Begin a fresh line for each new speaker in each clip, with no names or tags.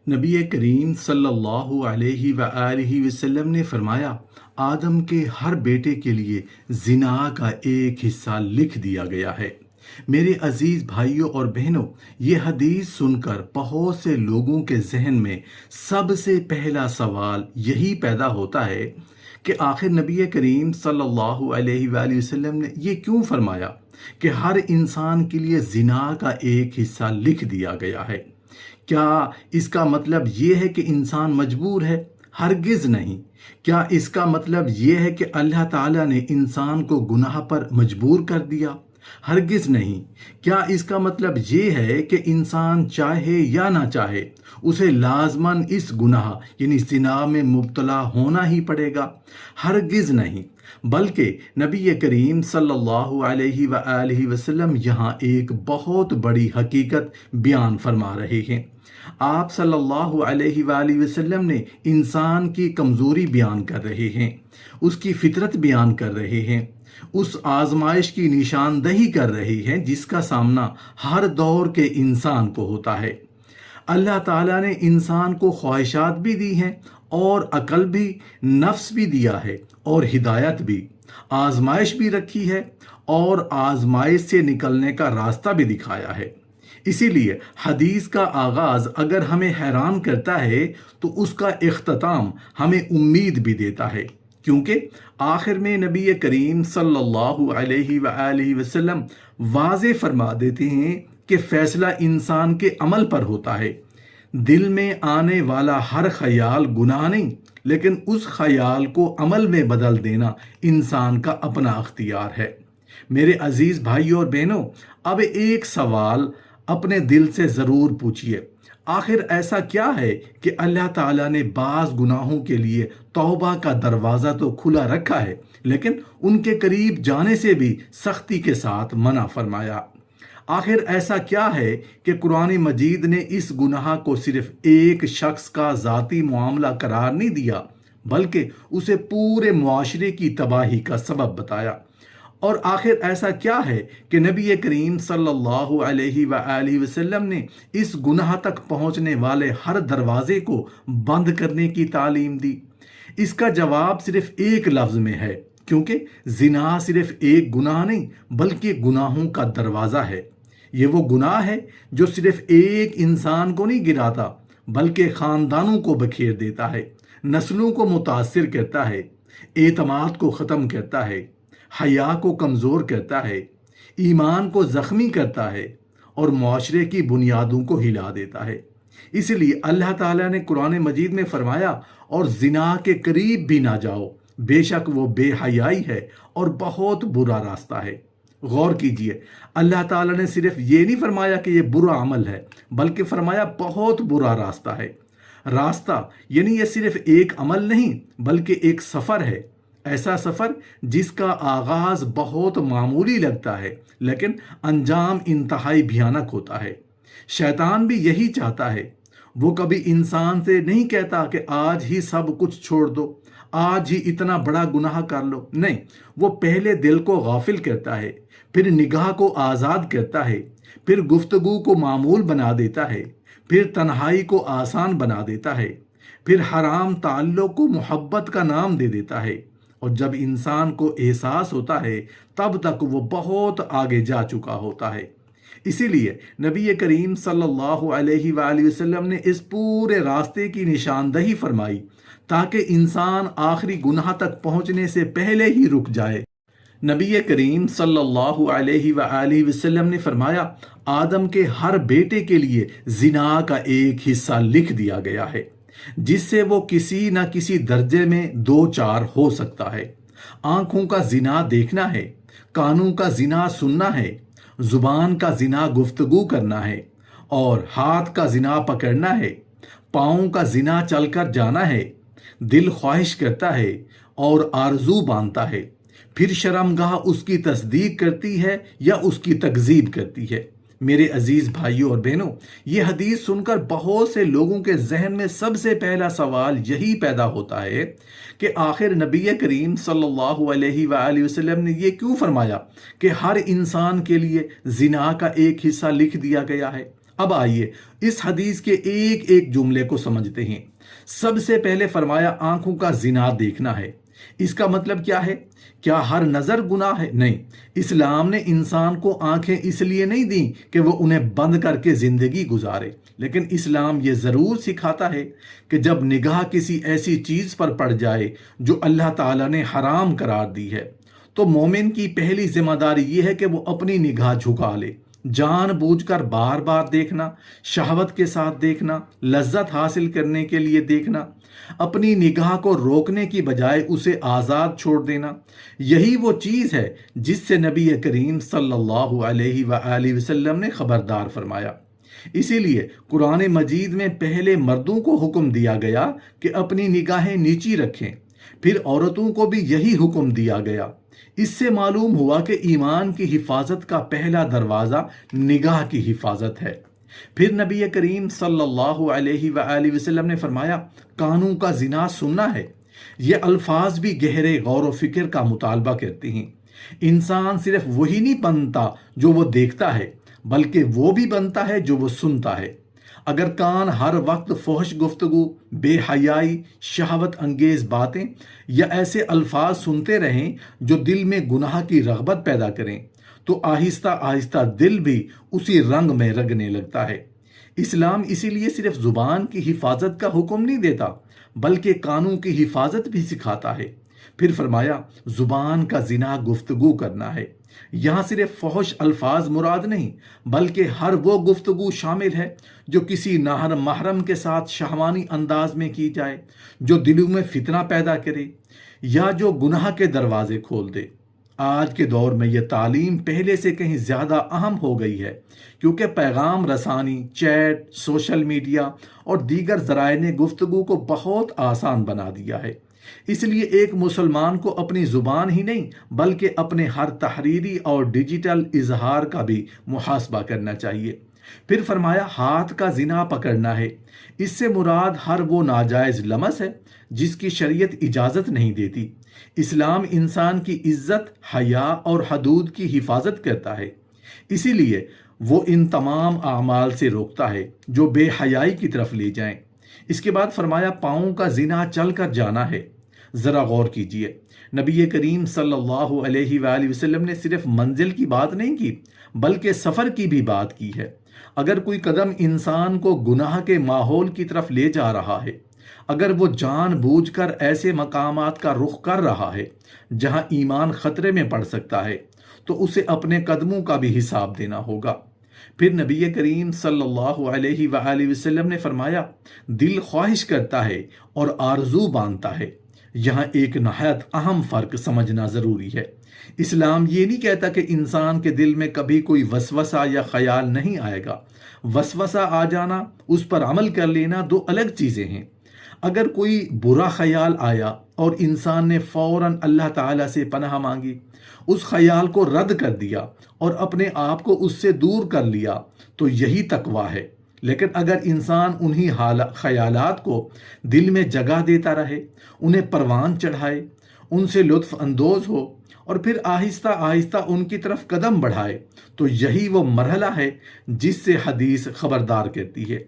نبی کریم صلی اللہ علیہ وآلہ وسلم نے فرمایا، آدم کے ہر بیٹے کے لیے زنا کا ایک حصہ لکھ دیا گیا ہے۔ میرے عزیز بھائیوں اور بہنوں، یہ حدیث سن کر بہت سے لوگوں کے ذہن میں سب سے پہلا سوال یہی پیدا ہوتا ہے کہ آخر نبی کریم صلی اللہ علیہ وآلہ وسلم نے یہ کیوں فرمایا کہ ہر انسان کے لیے زنا کا ایک حصہ لکھ دیا گیا ہے؟ کیا اس کا مطلب یہ ہے کہ انسان مجبور ہے؟ ہرگز نہیں۔ کیا اس کا مطلب یہ ہے کہ اللہ تعالیٰ نے انسان کو گناہ پر مجبور کر دیا؟ ہرگز نہیں۔ کیا اس کا مطلب یہ ہے کہ انسان چاہے یا نہ چاہے اسے لازماً اس گناہ یعنی زنا میں مبتلا ہونا ہی پڑے گا؟ ہرگز نہیں۔ بلکہ نبی کریم صلی اللہ علیہ وآلہ وسلم یہاں ایک بہت بڑی حقیقت بیان فرما رہے ہیں۔ آپ صلی اللہ علیہ وآلہ وسلم نے انسان کی کمزوری بیان کر رہے ہیں، اس کی فطرت بیان کر رہے ہیں، اس آزمائش کی نشاندہی کر رہے ہیں جس کا سامنا ہر دور کے انسان کو ہوتا ہے۔ اللہ تعالیٰ نے انسان کو خواہشات بھی دی ہیں اور عقل بھی، نفس بھی دیا ہے اور ہدایت بھی، آزمائش بھی رکھی ہے اور آزمائش سے نکلنے کا راستہ بھی دکھایا ہے۔ اسی لیے حدیث کا آغاز اگر ہمیں حیران کرتا ہے تو اس کا اختتام ہمیں امید بھی دیتا ہے، کیونکہ آخر میں نبی کریم صلی اللہ علیہ وآلہ وسلم واضح فرما دیتے ہیں کہ فیصلہ انسان کے عمل پر ہوتا ہے۔ دل میں آنے والا ہر خیال گناہ نہیں، لیکن اس خیال کو عمل میں بدل دینا انسان کا اپنا اختیار ہے۔ میرے عزیز بھائیوں اور بہنوں، اب ایک سوال اپنے دل سے ضرور پوچھئے، آخر ایسا کیا ہے کہ اللہ تعالیٰ نے بعض گناہوں کے لیے توبہ کا دروازہ تو کھلا رکھا ہے لیکن ان کے قریب جانے سے بھی سختی کے ساتھ منع فرمایا؟ آخر ایسا کیا ہے کہ قرآن مجید نے اس گناہ کو صرف ایک شخص کا ذاتی معاملہ قرار نہیں دیا بلکہ اسے پورے معاشرے کی تباہی کا سبب بتایا؟ اور آخر ایسا کیا ہے کہ نبی کریم صلی اللہ علیہ وآلہ وسلم نے اس گناہ تک پہنچنے والے ہر دروازے کو بند کرنے کی تعلیم دی؟ اس کا جواب صرف ایک لفظ میں ہے، کیونکہ زنا صرف ایک گناہ نہیں بلکہ گناہوں کا دروازہ ہے۔ یہ وہ گناہ ہے جو صرف ایک انسان کو نہیں گراتا بلکہ خاندانوں کو بکھیر دیتا ہے، نسلوں کو متاثر کرتا ہے، اعتماد کو ختم کرتا ہے، حیا کو کمزور کرتا ہے، ایمان کو زخمی کرتا ہے اور معاشرے کی بنیادوں کو ہلا دیتا ہے۔ اس لیے اللہ تعالیٰ نے قرآن مجید میں فرمایا، اور زنا کے قریب بھی نہ جاؤ، بے شک وہ بے حیائی ہے اور بہت برا راستہ ہے۔ غور کیجئے، اللہ تعالیٰ نے صرف یہ نہیں فرمایا کہ یہ برا عمل ہے بلکہ فرمایا بہت برا راستہ ہے۔ راستہ یعنی یہ صرف ایک عمل نہیں بلکہ ایک سفر ہے، ایسا سفر جس کا آغاز بہت معمولی لگتا ہے لیکن انجام انتہائی بھیانک ہوتا ہے۔ شیطان بھی یہی چاہتا ہے۔ وہ کبھی انسان سے نہیں کہتا کہ آج ہی سب کچھ چھوڑ دو، آج ہی اتنا بڑا گناہ کر لو، نہیں، وہ پہلے دل کو غافل کرتا ہے، پھر نگاہ کو آزاد کرتا ہے، پھر گفتگو کو معمول بنا دیتا ہے، پھر تنہائی کو آسان بنا دیتا ہے، پھر حرام تعلق کو محبت کا نام دے دیتا ہے، اور جب انسان کو احساس ہوتا ہے تب تک وہ بہت آگے جا چکا ہوتا ہے۔ اسی لیے نبی کریم صلی اللہ علیہ وآلہ وسلم نے اس پورے راستے کی نشاندہی فرمائی تاکہ انسان آخری گناہ تک پہنچنے سے پہلے ہی رک جائے۔ نبی کریم صلی اللہ علیہ وآلہ وسلم نے فرمایا، آدم کے ہر بیٹے کے لیے زنا کا ایک حصہ لکھ دیا گیا ہے جس سے وہ کسی نہ کسی درجے میں دو چار ہو سکتا ہے۔ آنکھوں کا زنا دیکھنا ہے، کانوں کا زنا سننا ہے، زبان کا زنا گفتگو کرنا ہے، اور ہاتھ کا زنا پکڑنا ہے، پاؤں کا زنا چل کر جانا ہے، دل خواہش کرتا ہے اور آرزو باندھتا ہے، پھر شرمگاہ اس کی تصدیق کرتی ہے یا اس کی تکذیب کرتی ہے۔ میرے عزیز بھائیوں اور بہنوں، یہ حدیث سن کر بہت سے لوگوں کے ذہن میں سب سے پہلا سوال یہی پیدا ہوتا ہے کہ آخر نبی کریم صلی اللہ علیہ وآلہ وسلم نے یہ کیوں فرمایا کہ ہر انسان کے لیے زنا کا ایک حصہ لکھ دیا گیا ہے؟ اب آئیے اس حدیث کے ایک ایک جملے کو سمجھتے ہیں۔ سب سے پہلے فرمایا آنکھوں کا زنا دیکھنا ہے۔ اس کا مطلب کیا ہے؟ کیا ہر نظر گناہ ہے؟ نہیں، اسلام نے انسان کو آنکھیں اس لیے نہیں دیں کہ وہ انہیں بند کر کے زندگی گزارے، لیکن اسلام یہ ضرور سکھاتا ہے کہ جب نگاہ کسی ایسی چیز پر پڑ جائے جو اللہ تعالیٰ نے حرام قرار دی ہے تو مومن کی پہلی ذمہ داری یہ ہے کہ وہ اپنی نگاہ جھکا لے۔ جان بوجھ کر بار بار دیکھنا، شہوت کے ساتھ دیکھنا، لذت حاصل کرنے کے لیے دیکھنا، اپنی نگاہ کو روکنے کی بجائے اسے آزاد چھوڑ دینا، یہی وہ چیز ہے جس سے نبی کریم صلی اللہ علیہ وآلہ وسلم نے خبردار فرمایا۔ اسی لیے قرآن مجید میں پہلے مردوں کو حکم دیا گیا کہ اپنی نگاہیں نیچی رکھیں، پھر عورتوں کو بھی یہی حکم دیا گیا۔ اس سے معلوم ہوا کہ ایمان کی حفاظت کا پہلا دروازہ نگاہ کی حفاظت ہے۔ پھر نبی کریم صلی اللہ علیہ وآلہ وسلم نے فرمایا کانوں کا زنا سننا ہے۔ یہ الفاظ بھی گہرے غور و فکر کا مطالبہ کرتے ہیں۔ انسان صرف وہی نہیں بنتا جو وہ دیکھتا ہے، بلکہ وہ بھی بنتا ہے جو وہ سنتا ہے۔ اگر کان ہر وقت فحش گفتگو، بے حیائی، شہوت انگیز باتیں یا ایسے الفاظ سنتے رہیں جو دل میں گناہ کی رغبت پیدا کریں تو آہستہ آہستہ دل بھی اسی رنگ میں رنگنے لگتا ہے۔ اسلام اسی لیے صرف زبان کی حفاظت کا حکم نہیں دیتا بلکہ کانوں کی حفاظت بھی سکھاتا ہے۔ پھر فرمایا زبان کا زنا گفتگو کرنا ہے۔ یہاں صرف فحش الفاظ مراد نہیں بلکہ ہر وہ گفتگو شامل ہے جو کسی محرم کے ساتھ شہوانی انداز میں کی جائے، جو دلوں میں فتنہ پیدا کرے یا جو گناہ کے دروازے کھول دے۔ آج کے دور میں یہ تعلیم پہلے سے کہیں زیادہ اہم ہو گئی ہے، کیونکہ پیغام رسانی، چیٹ، سوشل میڈیا اور دیگر ذرائع نے گفتگو کو بہت آسان بنا دیا ہے۔ اس لیے ایک مسلمان کو اپنی زبان ہی نہیں بلکہ اپنے ہر تحریری اور ڈیجیٹل اظہار کا بھی محاسبہ کرنا چاہیے۔ پھر فرمایا ہاتھ کا زنا پکڑنا ہے۔ اس سے مراد ہر وہ ناجائز لمس ہے جس کی شریعت اجازت نہیں دیتی۔ اسلام انسان کی عزت، حیا اور حدود کی حفاظت کرتا ہے، اسی لیے وہ ان تمام اعمال سے روکتا ہے جو بے حیائی کی طرف لے جائیں۔ اس کے بعد فرمایا پاؤں کا زنا چل کر جانا ہے۔ ذرا غور کیجئے، نبی کریم صلی اللہ علیہ وآلہ وسلم نے صرف منزل کی بات نہیں کی بلکہ سفر کی بھی بات کی ہے۔ اگر کوئی قدم انسان کو گناہ کے ماحول کی طرف لے جا رہا ہے، اگر وہ جان بوجھ کر ایسے مقامات کا رخ کر رہا ہے جہاں ایمان خطرے میں پڑ سکتا ہے تو اسے اپنے قدموں کا بھی حساب دینا ہوگا۔ پھر نبی کریم صلی اللہ علیہ وآلہ وسلم نے فرمایا دل خواہش کرتا ہے اور آرزو باندھتا ہے۔ یہاں ایک نہایت اہم فرق سمجھنا ضروری ہے۔ اسلام یہ نہیں کہتا کہ انسان کے دل میں کبھی کوئی وسوسہ یا خیال نہیں آئے گا۔ وسوسہ آ جانا، اس پر عمل کر لینا دو الگ چیزیں ہیں۔ اگر کوئی برا خیال آیا اور انسان نے فوراً اللہ تعالیٰ سے پناہ مانگی، اس خیال کو رد کر دیا اور اپنے آپ کو اس سے دور کر لیا تو یہی تقویٰ ہے۔ لیکن اگر انسان انہی خیالات کو دل میں جگہ دیتا رہے، انہیں پروان چڑھائے، ان سے لطف اندوز ہو اور پھر آہستہ آہستہ ان کی طرف قدم بڑھائے تو یہی وہ مرحلہ ہے جس سے حدیث خبردار کرتی ہے۔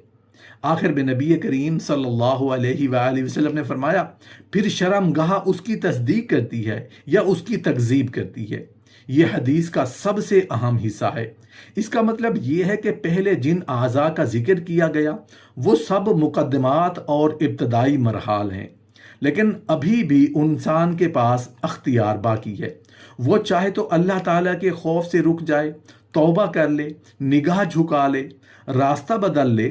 آخر میں نبی کریم صلی اللہ علیہ وآلہ وسلم نے فرمایا پھر شرم گاہ اس کی تصدیق کرتی ہے یا اس کی تکذیب کرتی ہے۔ یہ حدیث کا سب سے اہم حصہ ہے۔ اس کا مطلب یہ ہے کہ پہلے جن اعضاء کا ذکر کیا گیا وہ سب مقدمات اور ابتدائی مراحل ہیں، لیکن ابھی بھی انسان کے پاس اختیار باقی ہے۔ وہ چاہے تو اللہ تعالیٰ کے خوف سے رک جائے، توبہ کر لے، نگاہ جھکا لے، راستہ بدل لے،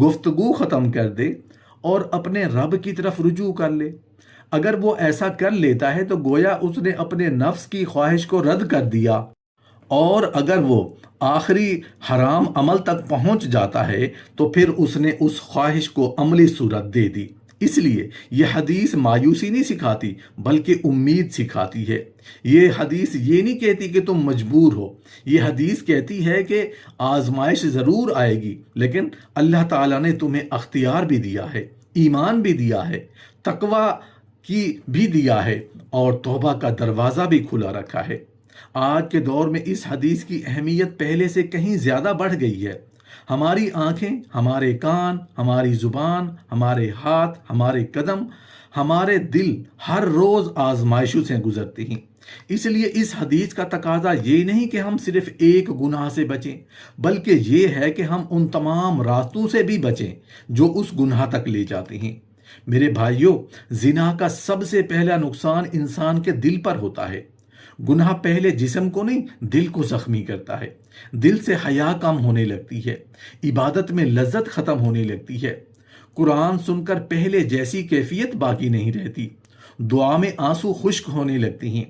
گفتگو ختم کر دے اور اپنے رب کی طرف رجوع کر لے۔ اگر وہ ایسا کر لیتا ہے تو گویا اس نے اپنے نفس کی خواہش کو رد کر دیا، اور اگر وہ آخری حرام عمل تک پہنچ جاتا ہے تو پھر اس نے اس خواہش کو عملی صورت دے دی۔ اس لیے یہ حدیث مایوسی نہیں سکھاتی بلکہ امید سکھاتی ہے۔ یہ حدیث یہ نہیں کہتی کہ تم مجبور ہو، یہ حدیث کہتی ہے کہ آزمائش ضرور آئے گی لیکن اللہ تعالیٰ نے تمہیں اختیار بھی دیا ہے، ایمان بھی دیا ہے، تقویٰ کی بھی دیا ہے اور توبہ کا دروازہ بھی کھلا رکھا ہے۔ آج کے دور میں اس حدیث کی اہمیت پہلے سے کہیں زیادہ بڑھ گئی ہے۔ ہماری آنکھیں، ہمارے کان، ہماری زبان، ہمارے ہاتھ، ہمارے قدم، ہمارے دل ہر روز آزمائشوں سے گزرتے ہیں۔ اس لیے اس حدیث کا تقاضا یہ نہیں کہ ہم صرف ایک گناہ سے بچیں، بلکہ یہ ہے کہ ہم ان تمام راستوں سے بھی بچیں جو اس گناہ تک لے جاتے ہیں۔ میرے بھائیوں، زنا کا سب سے پہلا نقصان انسان کے دل پر ہوتا ہے۔ گناہ پہلے جسم کو نہیں، دل کو زخمی کرتا ہے۔ دل سے حیا کم ہونے لگتی ہے، عبادت میں لذت ختم ہونے لگتی ہے، قرآن سن کر پہلے جیسی کیفیت باقی نہیں رہتی، دعا میں آنسو خشک ہونے لگتی ہیں،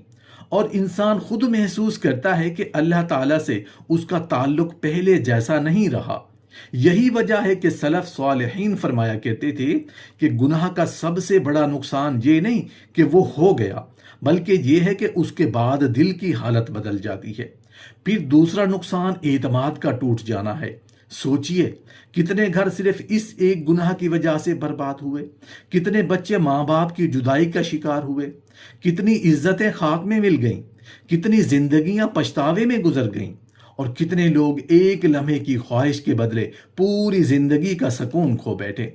اور انسان خود محسوس کرتا ہے کہ اللہ تعالیٰ سے اس کا تعلق پہلے جیسا نہیں رہا۔ یہی وجہ ہے کہ سلف صالحین فرمایا کرتے تھے کہ گناہ کا سب سے بڑا نقصان یہ نہیں کہ وہ ہو گیا، بلکہ یہ ہے کہ اس کے بعد دل کی حالت بدل جاتی ہے۔ پھر دوسرا نقصان اعتماد کا ٹوٹ جانا ہے۔ سوچئے کتنے گھر صرف اس ایک گناہ کی وجہ سے برباد ہوئے، کتنے بچے ماں باپ کی جدائی کا شکار ہوئے، کتنی عزتیں خاک میں مل گئیں، کتنی زندگیاں پچھتاوے میں گزر گئیں، اور کتنے لوگ ایک لمحے کی خواہش کے بدلے پوری زندگی کا سکون کھو بیٹھے۔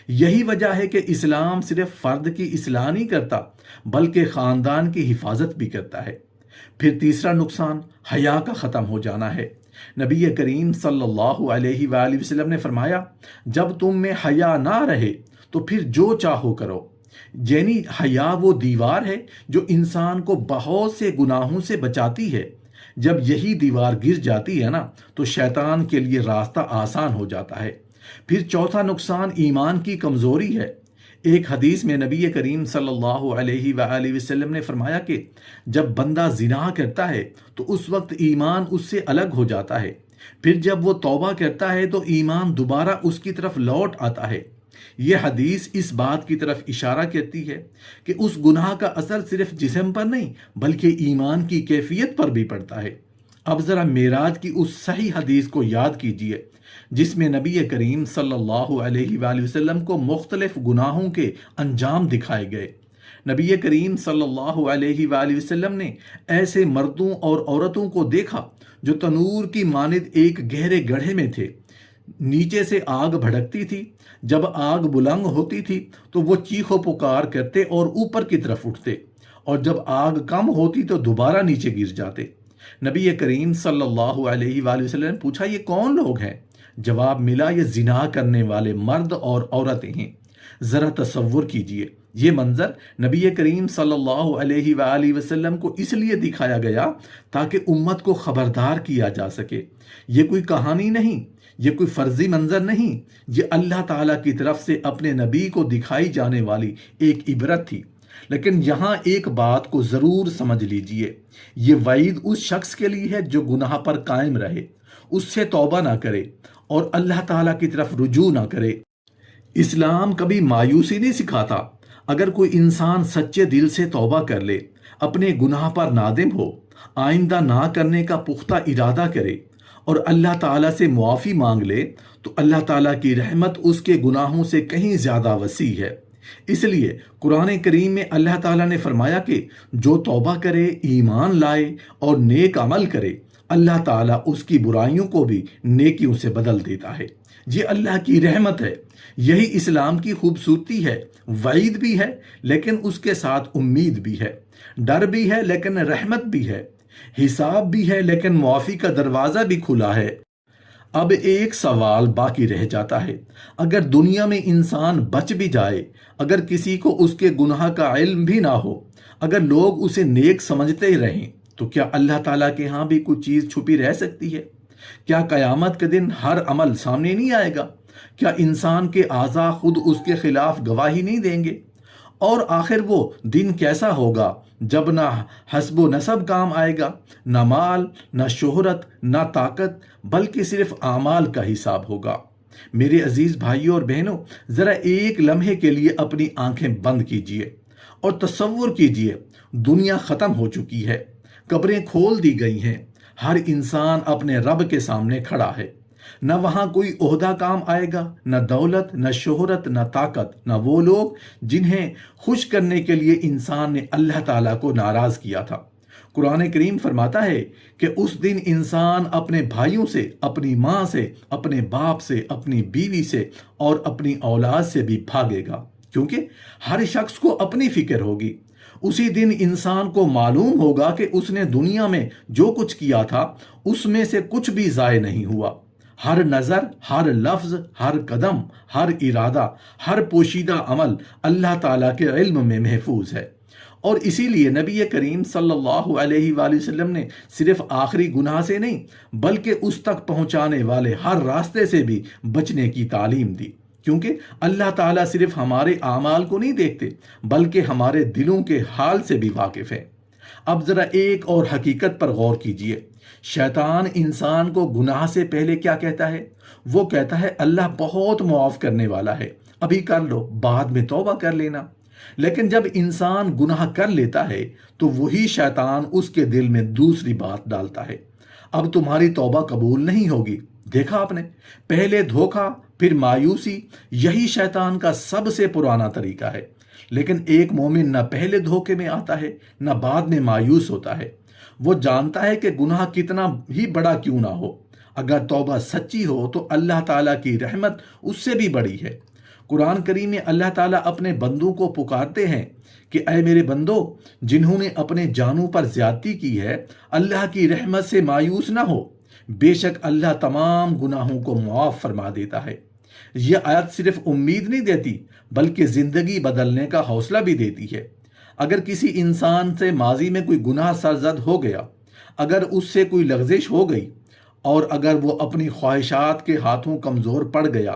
یہی وجہ ہے کہ اسلام صرف فرد کی اصلاح نہیں کرتا، بلکہ خاندان کی حفاظت بھی کرتا ہے۔ پھر تیسرا نقصان حیا کا ختم ہو جانا ہے۔ نبی کریم صلی اللہ علیہ وآلہ وسلم نے فرمایا، جب تم میں حیا نہ رہے تو پھر جو چاہو کرو۔ یعنی حیا وہ دیوار ہے جو انسان کو بہت سے گناہوں سے بچاتی ہے۔ جب یہی دیوار گر جاتی ہے نا تو شیطان کے لیے راستہ آسان ہو جاتا ہے۔ پھر چوتھا نقصان ایمان کی کمزوری ہے۔ ایک حدیث میں نبی کریم صلی اللہ علیہ وآلہ وسلم نے فرمایا کہ جب بندہ زنا کرتا ہے تو اس وقت ایمان اس سے الگ ہو جاتا ہے، پھر جب وہ توبہ کرتا ہے تو ایمان دوبارہ اس کی طرف لوٹ آتا ہے۔ یہ حدیث اس بات کی طرف اشارہ کرتی ہے کہ اس گناہ کا اثر صرف جسم پر نہیں بلکہ ایمان کی کیفیت پر بھی پڑتا ہے۔ اب ذرا معراج کی اس صحیح حدیث کو یاد کیجئے جس میں نبی کریم صلی اللہ علیہ وآلہ وسلم کو مختلف گناہوں کے انجام دکھائے گئے۔ نبی کریم صلی اللہ علیہ وآلہ وسلم نے ایسے مردوں اور عورتوں کو دیکھا جو تنور کی مانند ایک گہرے گڑھے میں تھے۔ نیچے سے آگ بھڑکتی تھی، جب آگ بلند ہوتی تھی تو وہ چیخ و پکار کرتے اور اوپر کی طرف اٹھتے، اور جب آگ کم ہوتی تو دوبارہ نیچے گر جاتے۔ نبی کریم صلی اللہ علیہ وآلہ وسلم نے پوچھا، یہ کون لوگ ہیں؟ جواب ملا، یہ زنا کرنے والے مرد اور عورتیں ہیں۔ ذرا تصور کیجئے، یہ منظر نبی کریم صلی اللہ علیہ وآلہ وسلم کو اس لیے دکھایا گیا تاکہ امت کو خبردار کیا جا سکے۔ یہ کوئی کہانی نہیں، یہ کوئی فرضی منظر نہیں، یہ اللہ تعالیٰ کی طرف سے اپنے نبی کو دکھائی جانے والی ایک عبرت تھی۔ لیکن یہاں ایک بات کو ضرور سمجھ لیجئے، یہ وعید اس شخص کے لیے ہے جو گناہ پر قائم رہے، اس سے توبہ نہ کرے اور اللہ تعالیٰ کی طرف رجوع نہ کرے۔ اسلام کبھی مایوسی نہیں سکھاتا۔ اگر کوئی انسان سچے دل سے توبہ کر لے، اپنے گناہ پر نادم ہو، آئندہ نہ کرنے کا پختہ ارادہ کرے اور اللہ تعالیٰ سے معافی مانگ لے تو اللہ تعالیٰ کی رحمت اس کے گناہوں سے کہیں زیادہ وسیع ہے۔ اس لیے قرآن کریم میں اللہ تعالیٰ نے فرمایا کہ جو توبہ کرے، ایمان لائے اور نیک عمل کرے، اللہ تعالیٰ اس کی برائیوں کو بھی نیکیوں سے بدل دیتا ہے۔ یہ اللہ کی رحمت ہے، یہی اسلام کی خوبصورتی ہے۔ وعید بھی ہے لیکن اس کے ساتھ امید بھی ہے، ڈر بھی ہے لیکن رحمت بھی ہے، حساب بھی ہے لیکن معافی کا دروازہ بھی کھلا ہے۔ اب ایک سوال باقی رہ جاتا ہے، اگر دنیا میں انسان بچ بھی جائے، اگر کسی کو اس کے گناہ کا علم بھی نہ ہو، اگر لوگ اسے نیک سمجھتے ہی رہیں، تو کیا اللہ تعالیٰ کے ہاں بھی کچھ چیز چھپی رہ سکتی ہے؟ کیا قیامت کے دن ہر عمل سامنے نہیں آئے گا؟ کیا انسان کے اعضاء خود اس کے خلاف گواہی نہیں دیں گے؟ اور آخر وہ دن کیسا ہوگا جب نہ حسب و نسب کام آئے گا، نہ مال، نہ شہرت، نہ طاقت، بلکہ صرف اعمال کا حساب ہوگا۔ میرے عزیز بھائیوں اور بہنوں، ذرا ایک لمحے کے لیے اپنی آنکھیں بند کیجئے اور تصور کیجئے، دنیا ختم ہو چکی ہے، قبریں کھول دی گئی ہیں، ہر انسان اپنے رب کے سامنے کھڑا ہے۔ نہ وہاں کوئی عہدہ کام آئے گا، نہ دولت، نہ شہرت، نہ طاقت، نہ وہ لوگ جنہیں خوش کرنے کے لیے انسان نے اللہ تعالیٰ کو ناراض کیا تھا۔ قرآن کریم فرماتا ہے کہ اس دن انسان اپنے بھائیوں سے، اپنی ماں سے، اپنے باپ سے، اپنی بیوی سے اور اپنی اولاد سے بھی بھاگے گا، کیونکہ ہر شخص کو اپنی فکر ہوگی۔ اسی دن انسان کو معلوم ہوگا کہ اس نے دنیا میں جو کچھ کیا تھا اس میں سے کچھ بھی ضائع نہیں ہوا۔ ہر نظر، ہر لفظ، ہر قدم، ہر ارادہ، ہر پوشیدہ عمل اللہ تعالیٰ کے علم میں محفوظ ہے۔ اور اسی لیے نبی کریم صلی اللہ علیہ وآلہ وسلم نے صرف آخری گناہ سے نہیں بلکہ اس تک پہنچانے والے ہر راستے سے بھی بچنے کی تعلیم دی، کیونکہ اللہ تعالیٰ صرف ہمارے اعمال کو نہیں دیکھتے بلکہ ہمارے دلوں کے حال سے بھی واقف ہے۔ اب ذرا ایک اور حقیقت پر غور کیجئے۔ شیطان انسان کو گناہ سے پہلے کیا کہتا ہے؟ وہ کہتا ہے اللہ بہت معاف کرنے والا ہے، ابھی کر لو، بعد میں توبہ کر لینا۔ لیکن جب انسان گناہ کر لیتا ہے تو وہی شیطان اس کے دل میں دوسری بات ڈالتا ہے، اب تمہاری توبہ قبول نہیں ہوگی۔ دیکھا آپ نے، پہلے دھوکہ پھر مایوسی، یہی شیطان کا سب سے پرانا طریقہ ہے۔ لیکن ایک مومن نہ پہلے دھوکے میں آتا ہے نہ بعد میں مایوس ہوتا ہے۔ وہ جانتا ہے کہ گناہ کتنا ہی بڑا کیوں نہ ہو، اگر توبہ سچی ہو تو اللہ تعالیٰ کی رحمت اس سے بھی بڑی ہے۔ قرآن کریم میں اللہ تعالیٰ اپنے بندوں کو پکارتے ہیں کہ اے میرے بندو، جنہوں نے اپنے جانوں پر زیادتی کی ہے، اللہ کی رحمت سے مایوس نہ ہو، بے شک اللہ تمام گناہوں کو معاف فرما دیتا ہے۔ یہ آیت صرف امید نہیں دیتی بلکہ زندگی بدلنے کا حوصلہ بھی دیتی ہے۔ اگر کسی انسان سے ماضی میں کوئی گناہ سرزد ہو گیا، اگر اس سے کوئی لغزش ہو گئی اور اگر وہ اپنی خواہشات کے ہاتھوں کمزور پڑ گیا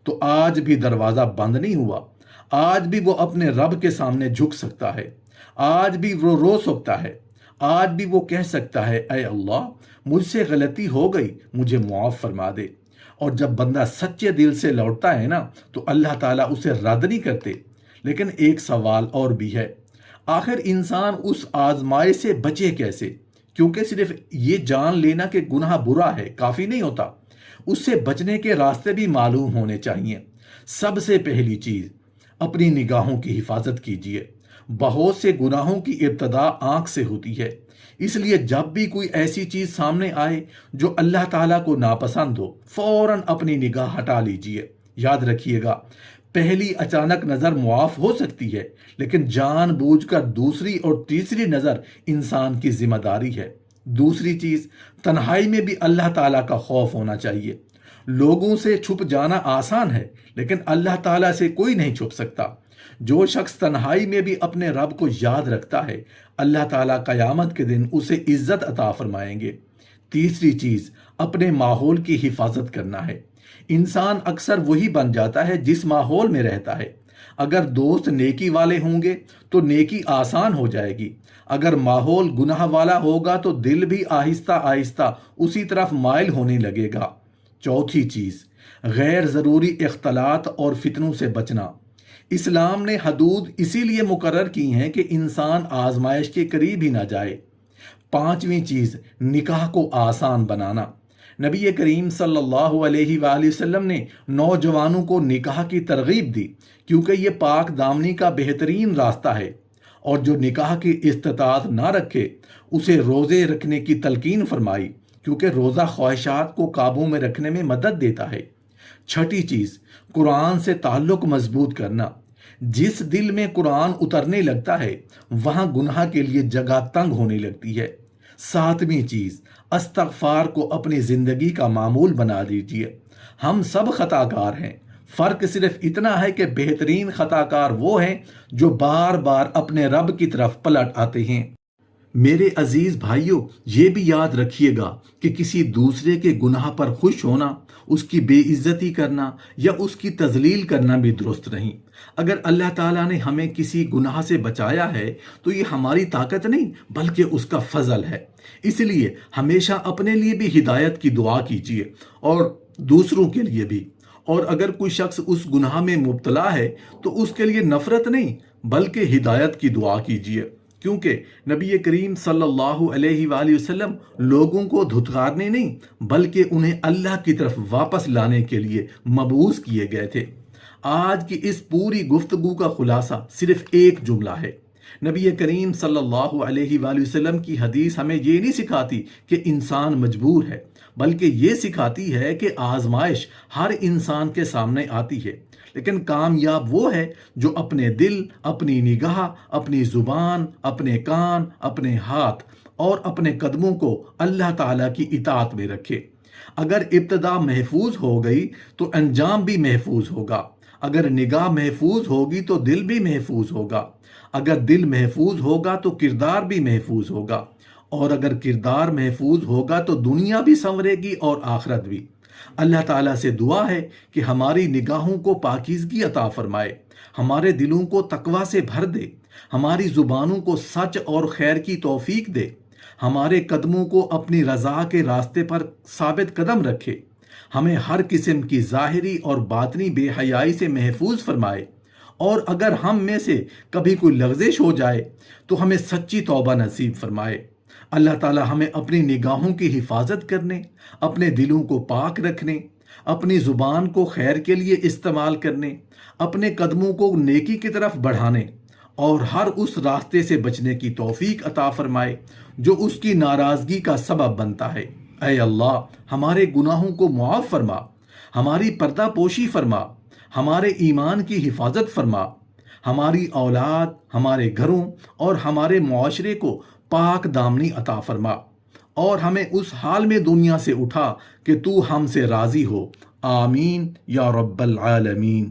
تو آج بھی دروازہ بند نہیں ہوا، آج بھی وہ اپنے رب کے سامنے جھک سکتا ہے، آج بھی وہ رو سکتا ہے، آج بھی وہ کہہ سکتا ہے اے اللہ مجھ سے غلطی ہو گئی، مجھے معاف فرما دے۔ اور جب بندہ سچے دل سے لوٹتا ہے نا تو اللہ تعالیٰ اسے رد نہیں کرتے۔ لیکن ایک سوال اور بھی ہے، آخر انسان اس آزمائش سے بچے کیسے؟ کیونکہ صرف یہ جان لینا کہ گناہ برا ہے کافی نہیں ہوتا، اس سے بچنے کے راستے بھی معلوم ہونے چاہیے۔ سب سے پہلی چیز، اپنی نگاہوں کی حفاظت کیجیے۔ بہت سے گناہوں کی ابتدا آنکھ سے ہوتی ہے، اس لیے جب بھی کوئی ایسی چیز سامنے آئے جو اللہ تعالیٰ کو ناپسند ہو، فوراً اپنی نگاہ ہٹا لیجیے۔ یاد رکھیے گا، پہلی اچانک نظر معاف ہو سکتی ہے لیکن جان بوجھ کر دوسری اور تیسری نظر انسان کی ذمہ داری ہے۔ دوسری چیز، تنہائی میں بھی اللہ تعالیٰ کا خوف ہونا چاہیے۔ لوگوں سے چھپ جانا آسان ہے لیکن اللہ تعالیٰ سے کوئی نہیں چھپ سکتا۔ جو شخص تنہائی میں بھی اپنے رب کو یاد رکھتا ہے، اللہ تعالیٰ قیامت کے دن اسے عزت عطا فرمائیں گے۔ تیسری چیز، اپنے ماحول کی حفاظت کرنا ہے۔ انسان اکثر وہی بن جاتا ہے جس ماحول میں رہتا ہے۔ اگر دوست نیکی والے ہوں گے تو نیکی آسان ہو جائے گی، اگر ماحول گناہ والا ہوگا تو دل بھی آہستہ آہستہ اسی طرف مائل ہونے لگے گا۔ چوتھی چیز، غیر ضروری اختلاط اور فتنوں سے بچنا۔ اسلام نے حدود اسی لیے مقرر کی ہیں کہ انسان آزمائش کے قریب ہی نہ جائے۔ پانچویں چیز، نکاح کو آسان بنانا۔ نبی کریم صلی اللہ علیہ وآلہ وسلم نے نوجوانوں کو نکاح کی ترغیب دی کیونکہ یہ پاک دامنی کا بہترین راستہ ہے، اور جو نکاح کی استطاعت نہ رکھے اسے روزے رکھنے کی تلقین فرمائی کیونکہ روزہ خواہشات کو قابو میں رکھنے میں مدد دیتا ہے۔ چھٹی چیز، قرآن سے تعلق مضبوط کرنا۔ جس دل میں قرآن اترنے لگتا ہے وہاں گناہ کے لیے جگہ تنگ ہونے لگتی ہے۔ ساتویں چیز، استغفار کو اپنی زندگی کا معمول بنا دیجیے۔ ہم سب خطا کار ہیں، فرق صرف اتنا ہے کہ بہترین خطا کار وہ ہیں جو بار بار اپنے رب کی طرف پلٹ آتے ہیں۔ میرے عزیز بھائیوں، یہ بھی یاد رکھیے گا کہ کسی دوسرے کے گناہ پر خوش ہونا، اس کی بے عزتی کرنا یا اس کی تذلیل کرنا بھی درست نہیں۔ اگر اللہ تعالیٰ نے ہمیں کسی گناہ سے بچایا ہے تو یہ ہماری طاقت نہیں بلکہ اس کا فضل ہے۔ اس لیے ہمیشہ اپنے لیے بھی ہدایت کی دعا کیجیے اور دوسروں کے لیے بھی۔ اور اگر کوئی شخص اس گناہ میں مبتلا ہے تو اس کے لیے نفرت نہیں بلکہ ہدایت کی دعا کیجیے، کیونکہ نبی کریم صلی اللہ علیہ وآلہ وسلم لوگوں کو دھتکارنے نہیں بلکہ انہیں اللہ کی طرف واپس لانے کے لیے مبعوث کیے گئے تھے۔ آج کی اس پوری گفتگو کا خلاصہ صرف ایک جملہ ہے، نبی کریم صلی اللہ علیہ وآلہ وسلم کی حدیث ہمیں یہ نہیں سکھاتی کہ انسان مجبور ہے، بلکہ یہ سکھاتی ہے کہ آزمائش ہر انسان کے سامنے آتی ہے، لیکن کامیاب وہ ہے جو اپنے دل، اپنی نگاہ، اپنی زبان، اپنے کان، اپنے ہاتھ اور اپنے قدموں کو اللہ تعالیٰ کی اطاعت میں رکھے۔ اگر ابتدا محفوظ ہو گئی تو انجام بھی محفوظ ہوگا، اگر نگاہ محفوظ ہوگی تو دل بھی محفوظ ہوگا، اگر دل محفوظ ہوگا تو کردار بھی محفوظ ہوگا، اور اگر کردار محفوظ ہوگا تو دنیا بھی سنورے گی اور آخرت بھی۔ اللہ تعالیٰ سے دعا ہے کہ ہماری نگاہوں کو پاکیزگی عطا فرمائے، ہمارے دلوں کو تقوی سے بھر دے، ہماری زبانوں کو سچ اور خیر کی توفیق دے، ہمارے قدموں کو اپنی رضا کے راستے پر ثابت قدم رکھے، ہمیں ہر قسم کی ظاہری اور باطنی بے حیائی سے محفوظ فرمائے، اور اگر ہم میں سے کبھی کوئی لغزش ہو جائے تو ہمیں سچی توبہ نصیب فرمائے۔ اللہ تعالیٰ ہمیں اپنی نگاہوں کی حفاظت کرنے، اپنے دلوں کو پاک رکھنے، اپنی زبان کو خیر کے لیے استعمال کرنے، اپنے قدموں کو نیکی کی طرف بڑھانے اور ہر اس راستے سے بچنے کی توفیق عطا فرمائے جو اس کی ناراضگی کا سبب بنتا ہے۔ اے اللہ، ہمارے گناہوں کو معاف فرما، ہماری پردہ پوشی فرما، ہمارے ایمان کی حفاظت فرما، ہماری اولاد، ہمارے گھروں اور ہمارے معاشرے کو پاک دامنی عطا فرما، اور ہمیں اس حال میں دنیا سے اٹھا کہ تو ہم سے راضی ہو۔ آمین یا رب العالمین۔